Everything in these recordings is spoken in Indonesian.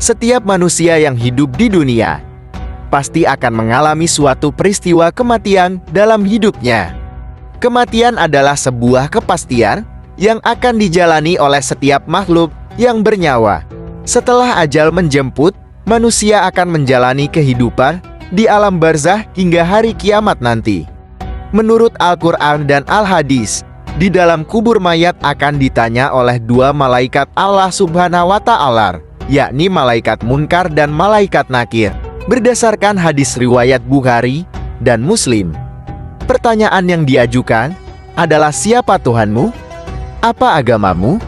Setiap manusia yang hidup di dunia pasti akan mengalami suatu peristiwa kematian dalam hidupnya. Kematian adalah sebuah kepastian yang akan dijalani oleh setiap makhluk yang bernyawa. Setelah ajal menjemput, manusia akan menjalani kehidupan di alam barzah hingga hari kiamat nanti. Menurut Al-Quran dan Al-Hadis, di dalam kubur mayat akan ditanya oleh dua malaikat Allah Subhanahu wa Ta'ala, yakni malaikat Munkar dan malaikat Nakir. Berdasarkan hadis riwayat Bukhari dan Muslim, pertanyaan yang diajukan adalah, siapa Tuhanmu? Apa agamamu?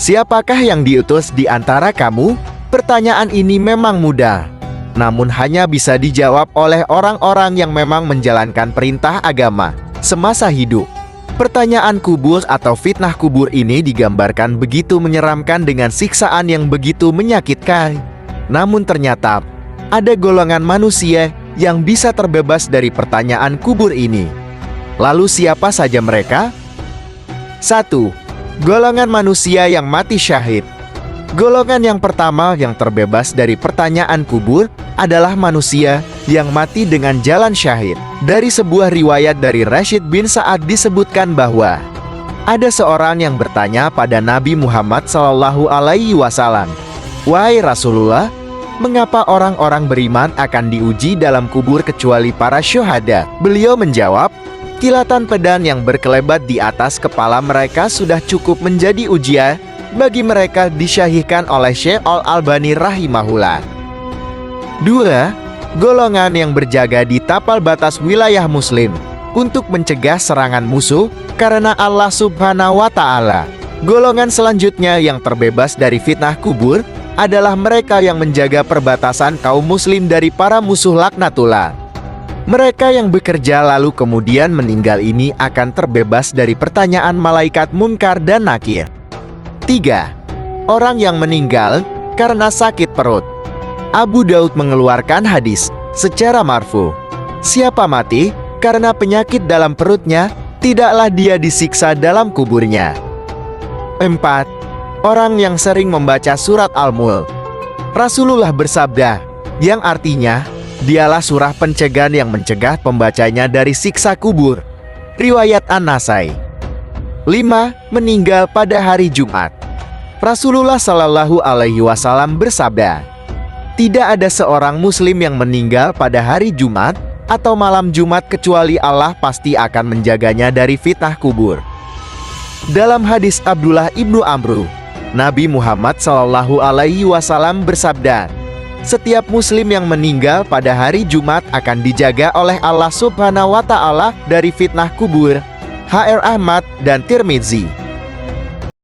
Siapakah yang diutus di antara kamu? Pertanyaan ini memang mudah, namun hanya bisa dijawab oleh orang-orang yang memang menjalankan perintah agama semasa hidup. Pertanyaan kubur atau fitnah kubur ini digambarkan begitu menyeramkan dengan siksaan yang begitu menyakitkan. Namun ternyata ada golongan manusia yang bisa terbebas dari pertanyaan kubur ini. Lalu siapa saja mereka? 1. Golongan manusia yang mati syahid. Golongan yang pertama yang terbebas dari pertanyaan kubur adalah manusia yang mati dengan jalan syahid. Dari sebuah riwayat dari Rashid bin Sa'ad disebutkan bahwa ada seorang yang bertanya pada Nabi Muhammad SAW, "Wahai Rasulullah, mengapa orang-orang beriman akan diuji dalam kubur kecuali para syuhada?" Beliau menjawab, "Kilatan pedang yang berkelebat di atas kepala mereka sudah cukup menjadi ujian bagi mereka," disyahihkan oleh Syekh Al-Albani rahimahullah. 2. Golongan yang berjaga di tapal batas wilayah muslim untuk mencegah serangan musuh karena Allah Subhanahu wa Ta'ala. Golongan selanjutnya yang terbebas dari fitnah kubur adalah mereka yang menjaga perbatasan kaum muslim dari para musuh laknatullah. Mereka yang bekerja lalu kemudian meninggal ini akan terbebas dari pertanyaan malaikat Munkar dan Nakir. 3. Orang yang meninggal karena sakit perut. Abu Daud mengeluarkan hadis secara marfu, siapa mati karena penyakit dalam perutnya, tidaklah dia disiksa dalam kuburnya. 4. Orang yang sering membaca surat Al-Mulk. Rasulullah bersabda, yang artinya dialah surah pencegahan yang mencegah pembacanya dari siksa kubur. Riwayat An-Nasai. 5. Meninggal pada hari Jumat. Rasulullah Shallallahu Alaihi Wasallam bersabda, tidak ada seorang muslim yang meninggal pada hari Jumat atau malam Jumat kecuali Allah pasti akan menjaganya dari fitnah kubur. Dalam hadis Abdullah ibnu Amru, Nabi Muhammad Shallallahu Alaihi Wasallam bersabda, setiap muslim yang meninggal pada hari Jumat akan dijaga oleh Allah Subhanahu wa Ta'ala dari fitnah kubur. H.R. Ahmad dan Tirmidzi.